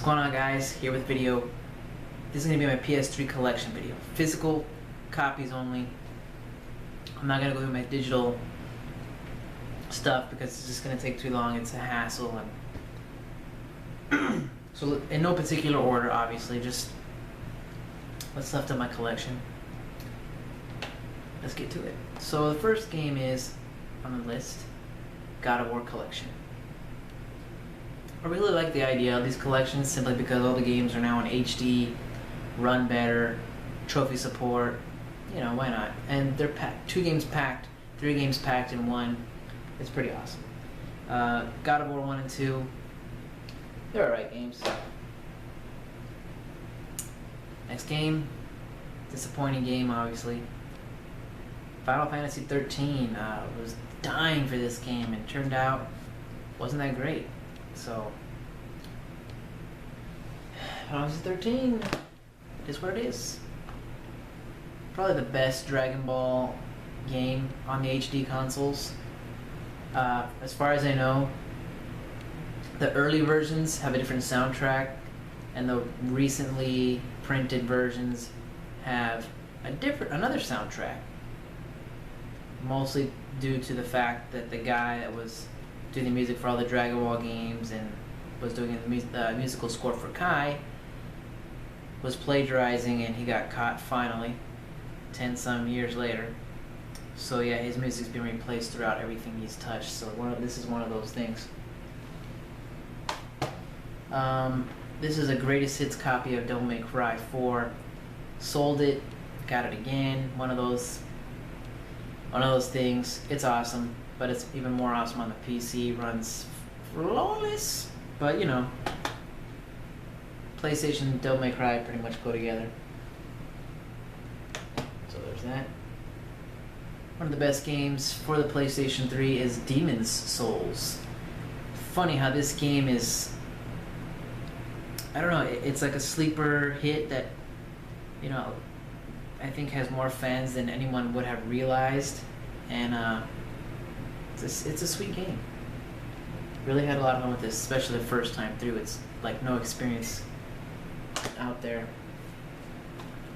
going on, guys? Here with video. This is going to be my PS3 Collection video. Physical copies only. I'm not going to go through my digital stuff because it's just going to take too long. It's a hassle. And so in no particular order, obviously, just what's left of my collection. Let's get to it. So the first game is on the list, God of War Collection. I really like the idea of these collections simply because all the games are now in HD, run better, trophy support, you know, why not? And they're packed, 2 games packed, 3 games packed in one. It's pretty awesome. God of War 1 and 2, they're alright games. Next game, disappointing game obviously. Final Fantasy 13, was dying for this game and turned out wasn't that great. So, Final Fantasy 13 is what it is. Probably the best Dragon Ball game on the HD consoles. As far as I know, the early versions have a different soundtrack, and the recently printed versions have another soundtrack. Mostly due to the fact that the guy that was doing the music for all the Dragon Ball games and was doing the musical score for Kai was plagiarizing, and he got caught finally 10 some years later. So yeah, his music's been replaced throughout everything he's touched, so this is one of those things. This is a greatest hits copy of Devil May Cry 4. Sold it, got it again, one of those things. It's awesome, but it's even more awesome on the PC. Runs flawless, but you know, PlayStation and Devil May Cry pretty much go together. So there's that. One of the best games for the PlayStation 3 is Demon's Souls. Funny how this game is, I don't know, it's like a sleeper hit that, you know, I think has more fans than anyone would have realized, and it's a sweet game. Really had a lot of fun with this, especially the first time through. It's like no experience out there.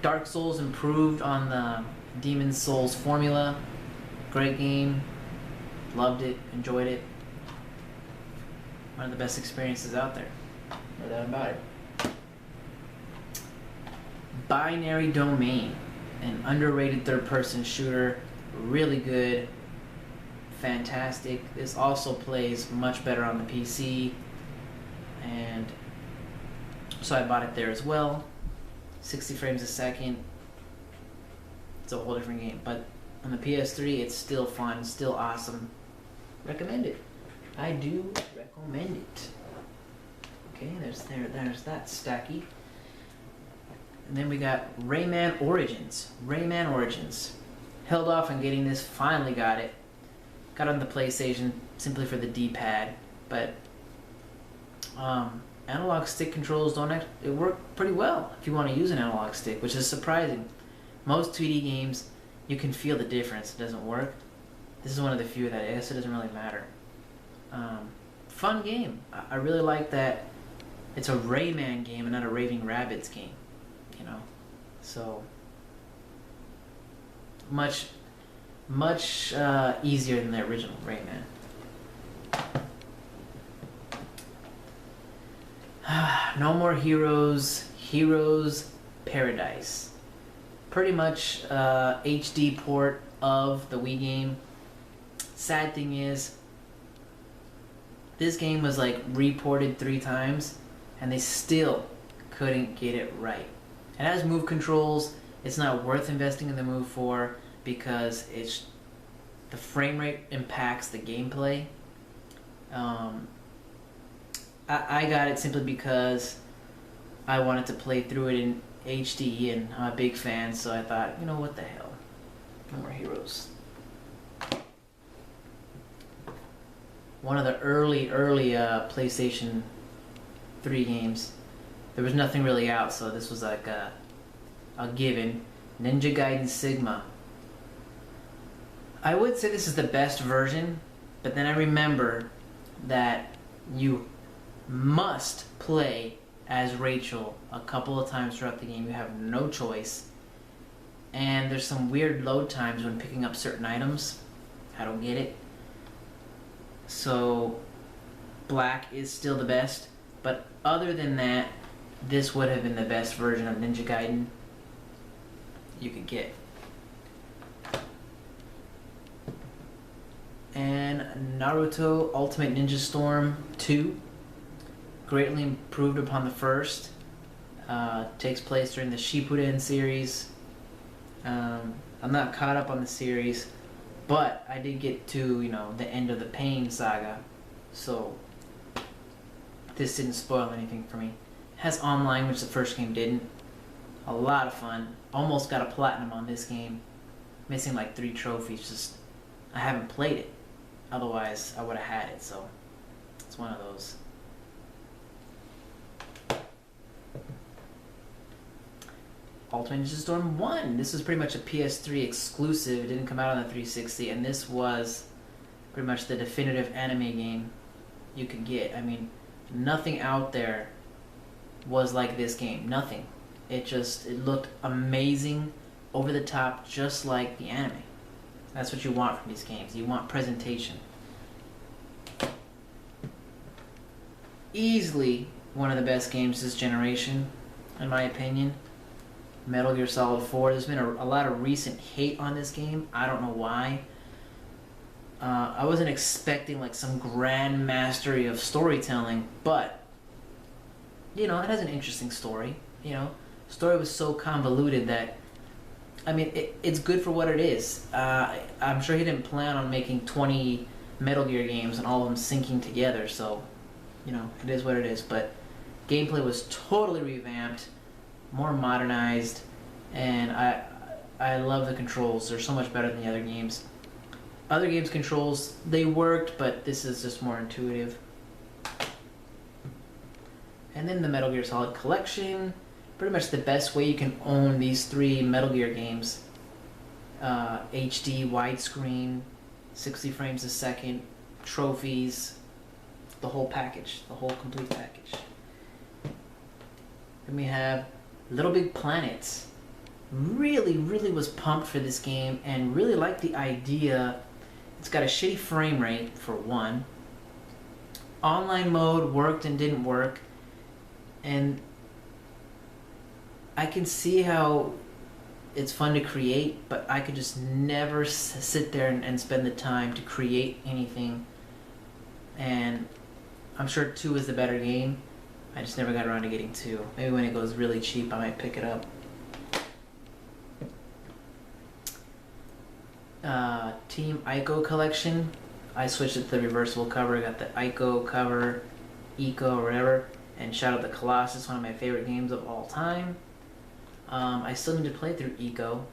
Dark Souls improved on the Demon's Souls formula. Great game. Loved it. Enjoyed it. One of the best experiences out there. No doubt about it. Binary Domain, an underrated third-person shooter. Really good. Fantastic. This also plays much better on the PC, and so I bought it there as well. 60 frames a second. It's a whole different game, but on the PS3 it's still fun, still awesome. Recommend it. I do recommend it. Okay, there's that stacky. And then we got Rayman Origins. Rayman Origins. Held off on getting this, finally got it. Got on the PlayStation simply for the D-pad, but analog stick controls it work pretty well if you want to use an analog stick, which is surprising. Most 2D games, you can feel the difference. It doesn't work. This is one of the few that I guess it doesn't really matter. Fun game. I really like that it's a Rayman game and not a Raving Rabbids game, you know. So much easier than the original Rayman. No More Heroes, Heroes Paradise. Pretty much HD port of the Wii game. Sad thing is, this game was like reported 3 times and they still couldn't get it right. It has move controls. It's not worth investing in the Move for because the frame rate impacts the gameplay. I got it simply because I wanted to play through it in HD, and I'm a big fan, so I thought, you know, what the hell, No More Heroes. One of the early PlayStation 3 games. There was nothing really out, so this was like a given. Ninja Gaiden Sigma. I would say this is the best version, but then I remember that you must play as Rachel a couple of times throughout the game. You have no choice. And there's some weird load times when picking up certain items. I don't get it. So, black is still the best. But other than that, this would have been the best version of Ninja Gaiden you could get. And Naruto Ultimate Ninja Storm 2, greatly improved upon the first. Takes place during the Shippuden series. I'm not caught up on the series, but I did get to, the end of the Pain saga, so this didn't spoil anything for me. It has online, which the first game didn't. A lot of fun. Almost got a platinum on this game. Missing like 3 trophies. Just I haven't played it. Otherwise, I would have had it. So it's one of those. Ultimate Ninja Storm 1. This was pretty much a PS3 exclusive. It didn't come out on the 360, and this was pretty much the definitive anime game you could get. I mean, nothing out there was like this game. Nothing. It looked amazing, over the top, just like the anime. That's what you want from these games. You want presentation. Easily one of the best games this generation, in my opinion. Metal Gear Solid 4. There's been a lot of recent hate on this game. I don't know why. I wasn't expecting like some grand mastery of storytelling, but it has an interesting story. Story was so convoluted that, I mean, it's good for what it is. I'm sure he didn't plan on making 20 Metal Gear games and all of them syncing together, so it is what it is. But gameplay was totally revamped, more modernized, and I love the controls. They're so much better than the other games. Other games' controls, they worked, but this is just more intuitive. And then the Metal Gear Solid Collection. Pretty much the best way you can own these 3 Metal Gear games. HD, widescreen, 60 frames a second, trophies, the whole package, the whole complete package. Then we have Little Big Planet. Really was pumped for this game and really liked the idea. It's got a shitty frame rate, for one. Online mode worked and didn't work. And I can see how it's fun to create, but I could just never sit there and spend the time to create anything. And I'm sure 2 is the better game. I just never got around to getting 2. Maybe when it goes really cheap, I might pick it up. Team Ico Collection. I switched it to the reversible cover. I got the Ico cover, Ico or whatever. And shout out to Colossus, one of my favorite games of all time. I still need to play through Ico.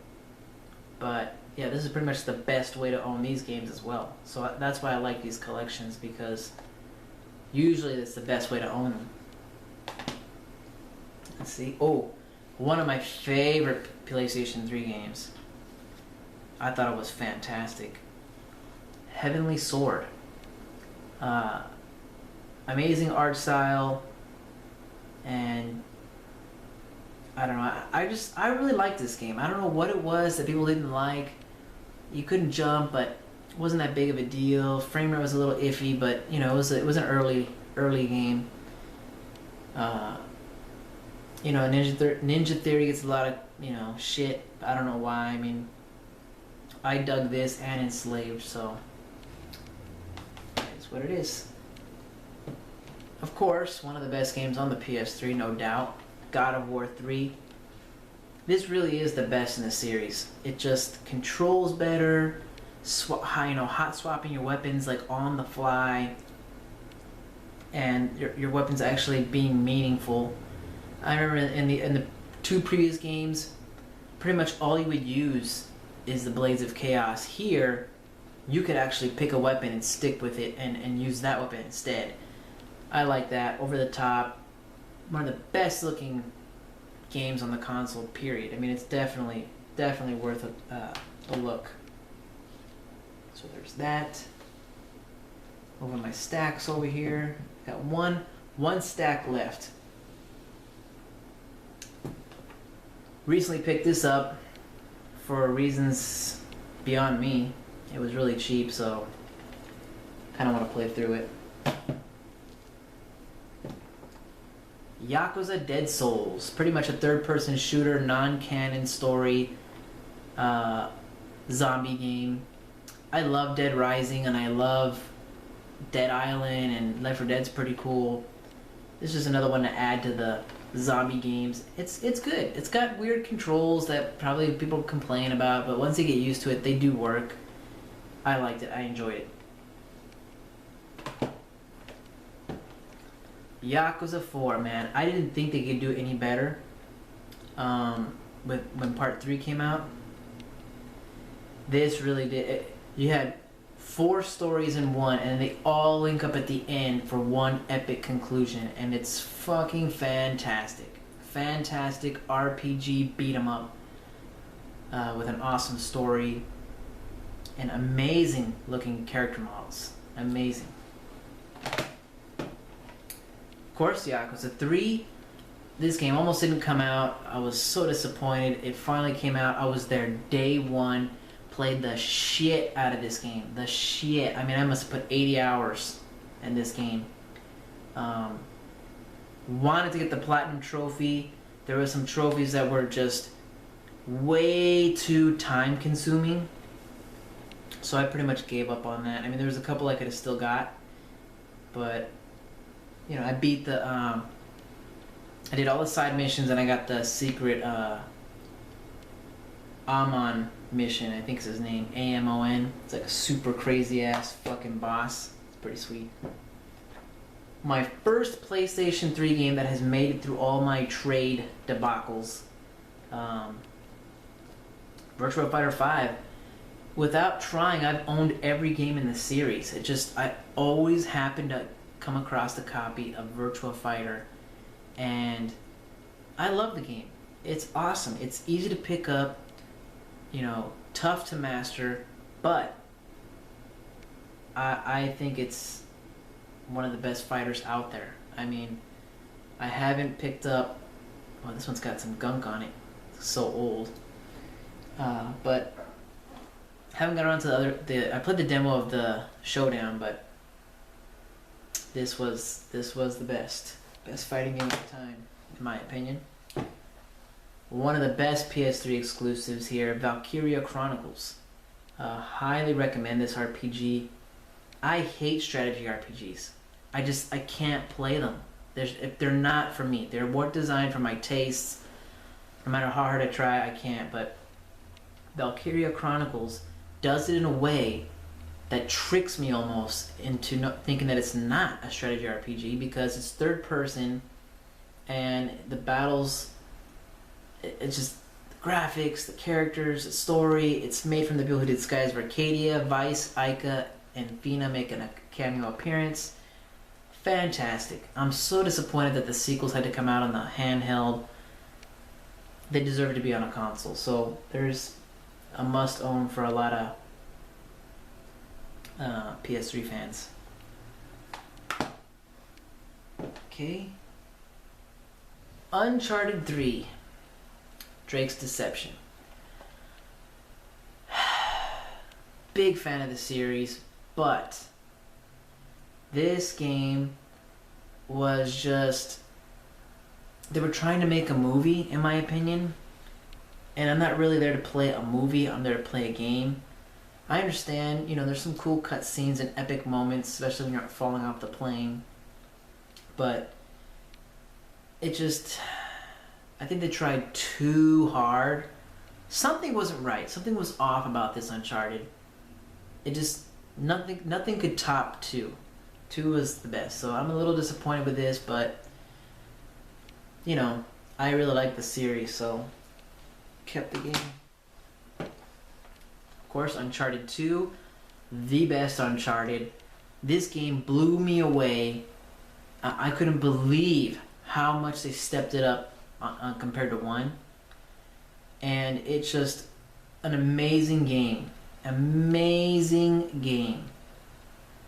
But yeah, this is pretty much the best way to own these games as well. So that's why I like these collections, because usually it's the best way to own them. Let's see. Oh, one of my favorite PlayStation 3 games. I thought it was fantastic. Heavenly Sword. Amazing art style. And I don't know. I really liked this game. I don't know what it was that people didn't like. You couldn't jump, but it wasn't that big of a deal. Frame rate was a little iffy, but it was an early game. Ninja Theory gets a lot of shit. I don't know why. I mean, I dug this and Enslaved, so it's what it is. Of course, one of the best games on the PS3, no doubt. God of War 3. This really is the best in the series. It just controls better. Hot swapping your weapons like on the fly, and your weapons actually being meaningful. I remember in the 2 previous games, pretty much all you would use is the Blades of Chaos. Here, you could actually pick a weapon and stick with it and use that weapon instead. I like that. Over the top. One of the best looking games on the console, period. I mean, it's definitely worth a look. So there's that. Over my stacks over here. Got one stack left. Recently picked this up for reasons beyond me. It was really cheap, so kind of want to play through it. Yakuza Dead Souls. Pretty much a third-person shooter, non-canon story, zombie game. I love Dead Rising, and I love Dead Island, and Left 4 Dead's pretty cool. This is another one to add to the zombie games. It's good. It's got weird controls that probably people complain about, but once they get used to it, they do work. I liked it. I enjoyed it. Yakuza 4, man. I didn't think they could do it any better. When Part 3 came out, this really did. You had 4 stories in one, and they all link up at the end for one epic conclusion, and it's fucking fantastic. Fantastic RPG beat 'em up with an awesome story and amazing looking character models. Amazing. Of course, Yakuza 3. This game almost didn't come out. I was so disappointed. It finally came out. I was there day one. Played the shit out of this game. The shit. I mean, I must have put 80 hours in this game. Wanted to get the platinum trophy. There were some trophies that were just way too time consuming. So I pretty much gave up on that. I mean, there was a couple I could have still got. But, you know, I beat the... I did all the side missions, and I got the secret Amon mission. I think is his name. Amon. It's like a super crazy ass fucking boss. It's pretty sweet. My first PlayStation 3 game that has made it through all my trade debacles. Virtua Fighter 5. Without trying, I've owned every game in the series. I always happened to come across a copy of Virtua Fighter, and I love the game. It's awesome. It's easy to pick up, you know, tough to master, but I think it's one of the best fighters out there. I mean, I haven't picked up... Well, this one's got some gunk on it. It's so old. But haven't got around to I played the demo of the Showdown, but this was the best fighting game of the time, in my opinion. One of the best PS3 exclusives here, Valkyria Chronicles. Highly recommend this RPG. I hate strategy RPGs. I can't play them. They're not for me. They're more designed for my tastes. No matter how hard I try, I can't. But Valkyria Chronicles does it in a way that tricks me almost into thinking that it's not a strategy RPG, because it's third person, and the battles, it's just the graphics, the characters, the story. It's made from the people who did Skies of Arcadia, Vice, Ica, and Fina making a cameo appearance. Fantastic. I'm so disappointed that the sequels had to come out on the handheld. They deserve to be on a console. So there's a must own for a lot of PS3 fans. Okay. Uncharted 3. Drake's Deception. Big fan of the series, but this game was just... They were trying to make a movie, in my opinion. And I'm not really there to play a movie, I'm there to play a game. I understand, you know, there's some cool cutscenes and epic moments, especially when you're falling off the plane. But it just... I think they tried too hard. Something wasn't right. Something was off about this Uncharted. It just... Nothing could top 2. 2 was the best. So I'm a little disappointed with this, but... You know, I really like the series, so... Kept the game. Of course, Uncharted 2. The best Uncharted. This game blew me away. I couldn't believe how much they stepped it up compared to 1. And it's just an amazing game. Amazing game.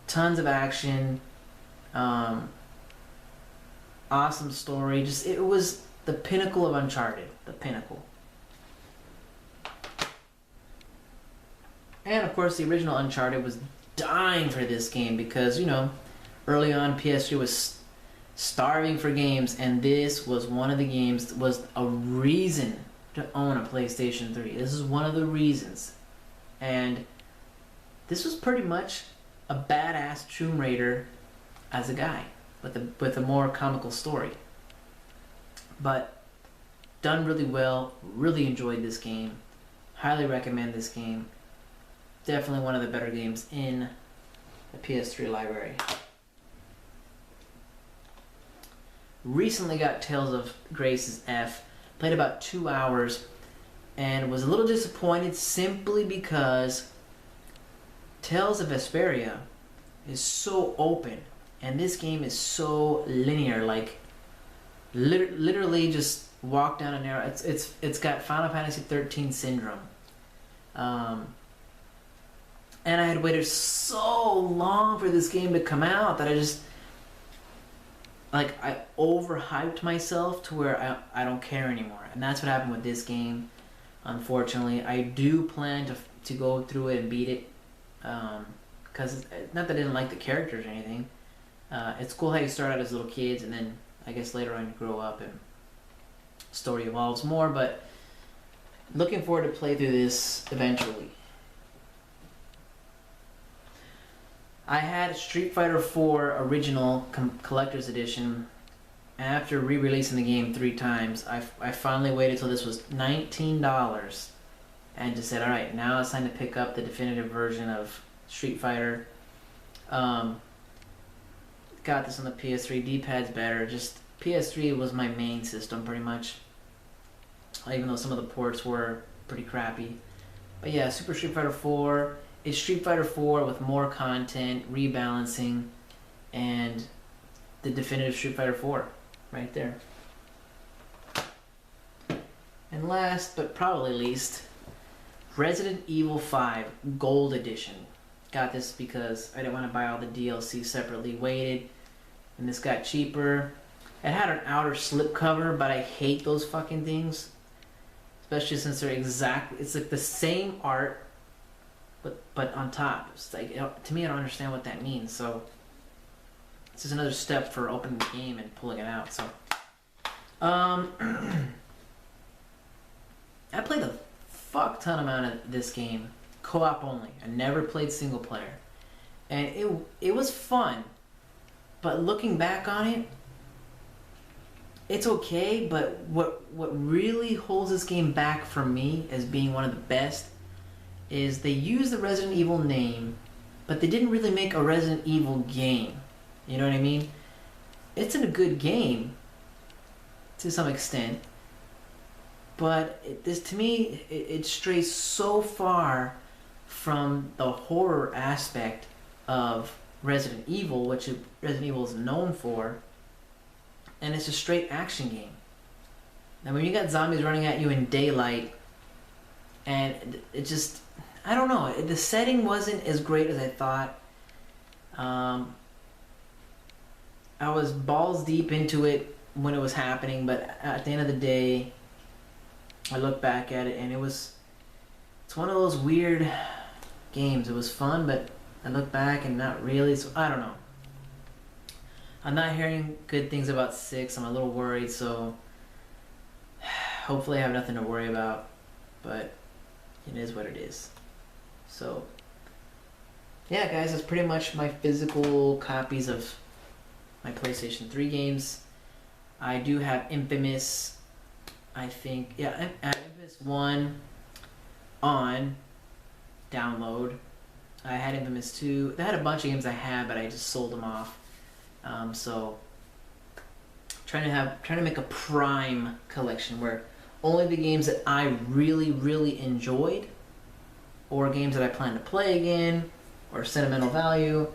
Tons of action. Awesome story. It was the pinnacle of Uncharted. The pinnacle. And of course, the original Uncharted was dying for this game because, you know, early on PS3 was starving for games, and this was one of the games that was a reason to own a PlayStation 3. This is one of the reasons. And this was pretty much a badass Tomb Raider as a guy with a more comical story. But done really well. Really enjoyed this game. Highly recommend this game. Definitely one of the better games in the PS3 library. Recently got Tales of Grace's F. Played about 2 hours and was a little disappointed simply because Tales of Vesperia is so open and this game is so linear. Like literally just walk down a narrow. It's got Final Fantasy 13 syndrome. And I had waited so long for this game to come out that I overhyped myself to where I don't care anymore. And that's what happened with this game, unfortunately. I do plan to go through it and beat it. Because not that I didn't like the characters or anything. It's cool how you start out as little kids and then I guess later on you grow up and story evolves more. But looking forward to play through this eventually. I had Street Fighter 4 Original Collector's Edition. After re-releasing the game 3 times, I finally waited till this was $19 and just said, alright, now it's time to pick up the definitive version of Street Fighter. Got this on the PS3. D-pad's better. Just PS3 was my main system pretty much. Even though some of the ports were pretty crappy. But yeah, Super Street Fighter 4 is Street Fighter 4 with more content, rebalancing, and the definitive Street Fighter 4 right there. And last but probably least, Resident Evil 5 Gold Edition. Got this because I didn't want to buy all the DLC separately, waited, and this got cheaper. It had an outer slipcover, but I hate those fucking things. Especially since they're it's like the same art, but on top. It's like, to me, I don't understand what that means. So this is another step for opening the game and pulling it out. So I played a fuck ton amount of this game, co-op only. I never played single player, and it was fun. But looking back on it, it's okay. But what really holds this game back from me as being one of the best is they use the Resident Evil name, but they didn't really make a Resident Evil game. You know what I mean? It's a good game to some extent, but to me it strays so far from the horror aspect of Resident Evil, which Resident Evil is known for, and it's a straight action game. Now when you got zombies running at you in daylight, and it just, I don't know, the setting wasn't as great as I thought. I was balls deep into it when it was happening, but at the end of the day, I look back at it and it's one of those weird games. It was fun, but I look back and not really, so I don't know. I'm not hearing good things about 6. I'm a little worried, so hopefully I have nothing to worry about, but it is what it is. So yeah, guys, that's pretty much my physical copies of my PlayStation 3 games. I do have Infamous, I think, yeah, I have Infamous 1 on download. I had Infamous 2. They had a bunch of games I had, but I just sold them off. So trying to make a prime collection where only the games that I really, really enjoyed, or games that I plan to play again, or sentimental value.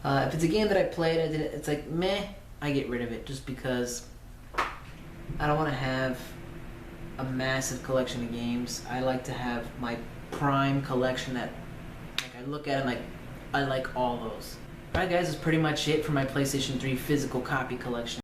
If it's a game that I played and it's like meh, I get rid of it just because I don't want to have a massive collection of games. I like to have my prime collection that, like, I look at it like I like all those. Alright guys, that's pretty much it for my PlayStation 3 physical copy collection.